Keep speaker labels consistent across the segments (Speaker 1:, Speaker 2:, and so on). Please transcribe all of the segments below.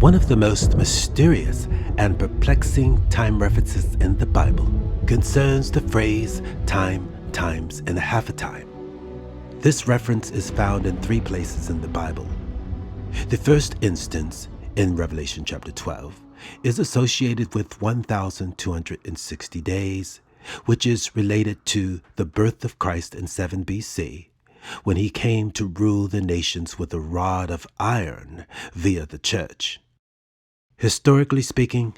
Speaker 1: One of the most mysterious and perplexing time references in the Bible concerns the phrase time, times, and a half a time. This reference is found in 3 places in the Bible. The first instance, in Revelation chapter 12, is associated with 1,260 days, which is related to the birth of Christ in 7 BC, when he came to rule the nations with a rod of iron via the church. Historically speaking,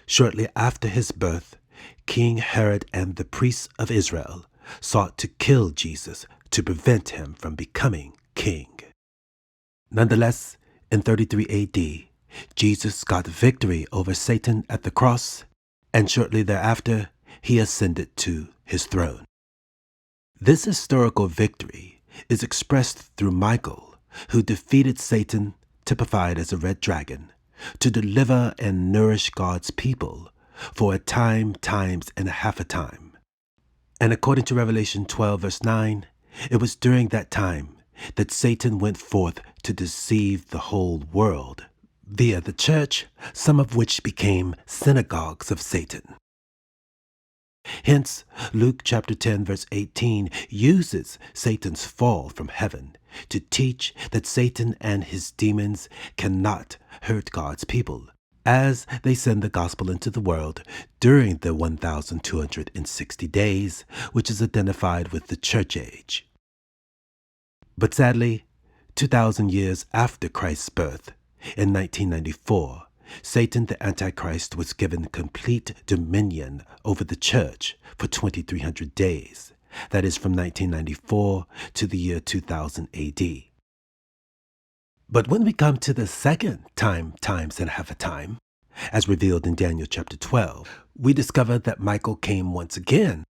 Speaker 1: shortly after his birth, King Herod and the priests of Israel sought to kill Jesus to prevent him from becoming king. Nonetheless, in 33 AD, Jesus got victory over Satan at the cross, and shortly thereafter, he ascended to his throne. This historical victory is expressed through Michael, who defeated Satan, typified as a red dragon, to deliver and nourish God's people for a time, times, and a half a time. And according to Revelation 12, verse 9, it was during that time that Satan went forth to deceive the whole world via the church, some of which became synagogues of Satan. Hence, Luke chapter 10, verse 18 uses Satan's fall from heaven to teach that Satan and his demons cannot hurt God's people, as they send the gospel into the world during the 1,260 days, which is identified with the church age. But sadly, 2,000 years after Christ's birth, in 1994, Satan the Antichrist was given complete dominion over the church for 2,300 days. That is from 1994 to the year 2000 AD. But when we come to the second time, times, and half a time, as revealed in Daniel chapter 12, we discover that Michael came once again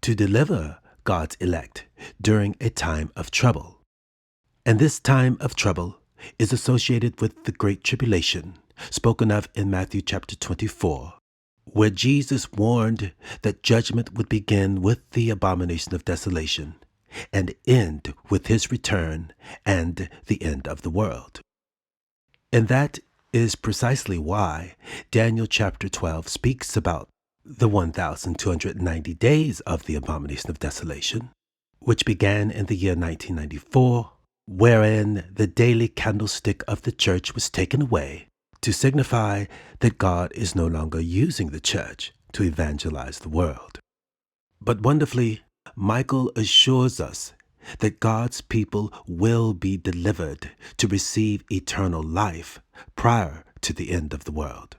Speaker 1: to deliver God's elect during a time of trouble. And this time of trouble is associated with the Great Tribulation, spoken of in Matthew chapter 24, where Jesus warned that judgment would begin with the abomination of desolation and end with his return and the end of the world. And that is precisely why Daniel chapter 12 speaks about the 1,290 days of the abomination of desolation, which began in the year 1994, wherein the daily candlestick of the church was taken away to signify that God is no longer using the church to evangelize the world. But wonderfully, Michael assures us that God's people will be delivered to receive eternal life prior to the end of the world.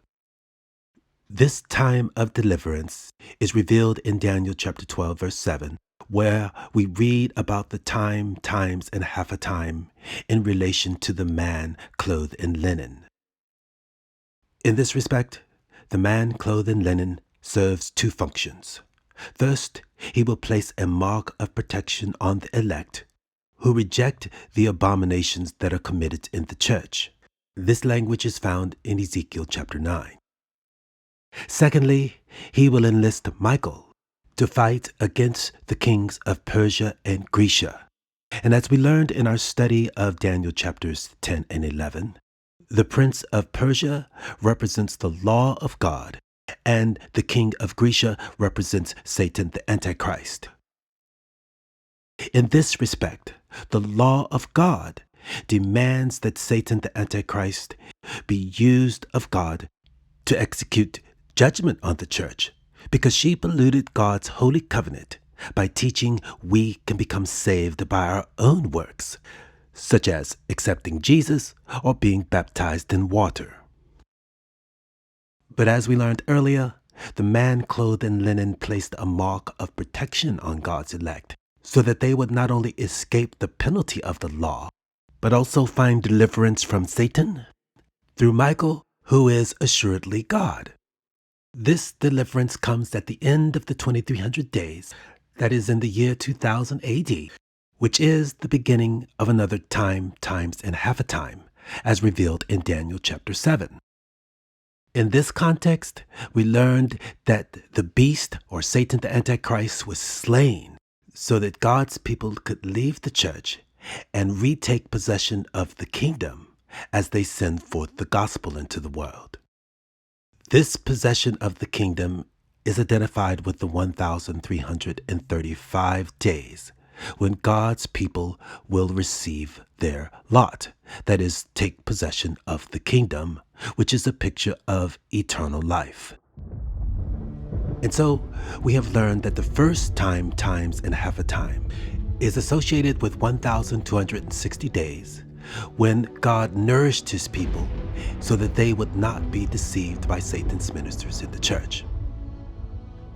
Speaker 1: This time of deliverance is revealed in Daniel chapter 12, verse 7, where we read about the time, times, and half a time in relation to the man clothed in linen. In this respect, the man clothed in linen serves 2 functions. First, he will place a mark of protection on the elect who reject the abominations that are committed in the church. This language is found in Ezekiel chapter 9. Secondly, he will enlist Michael to fight against the kings of Persia and Grecia. And as we learned in our study of Daniel chapters 10 and 11, the prince of Persia represents the law of God, and the king of Grecia represents Satan the Antichrist. In this respect, the law of God demands that Satan the Antichrist be used of God to execute judgment on the church, because she polluted God's holy covenant by teaching we can become saved by our own works, such as accepting Jesus or being baptized in water. But as we learned earlier, the man clothed in linen placed a mark of protection on God's elect, so that they would not only escape the penalty of the law, but also find deliverance from Satan through Michael, who is assuredly God. This deliverance comes at the end of the 2,300 days, that is in the year 2000 AD, which is the beginning of another time, times, and half a time, as revealed in Daniel chapter 7. In this context, we learned that the beast, or Satan the Antichrist, was slain so that God's people could leave the church and retake possession of the kingdom as they send forth the gospel into the world. This possession of the kingdom is identified with the 1,335 days when God's people will receive their lot, that is, take possession of the kingdom, which is a picture of eternal life. And so we have learned that the first time, times, and half a time is associated with 1,260 days when God nourished his people so that they would not be deceived by Satan's ministers in the church.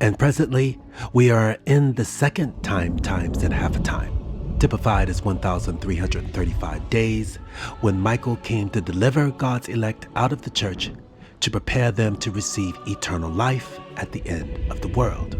Speaker 1: And presently, we are in the second time, times, and half a time, typified as 1,335 days, when Michael came to deliver God's elect out of the church to prepare them to receive eternal life at the end of the world.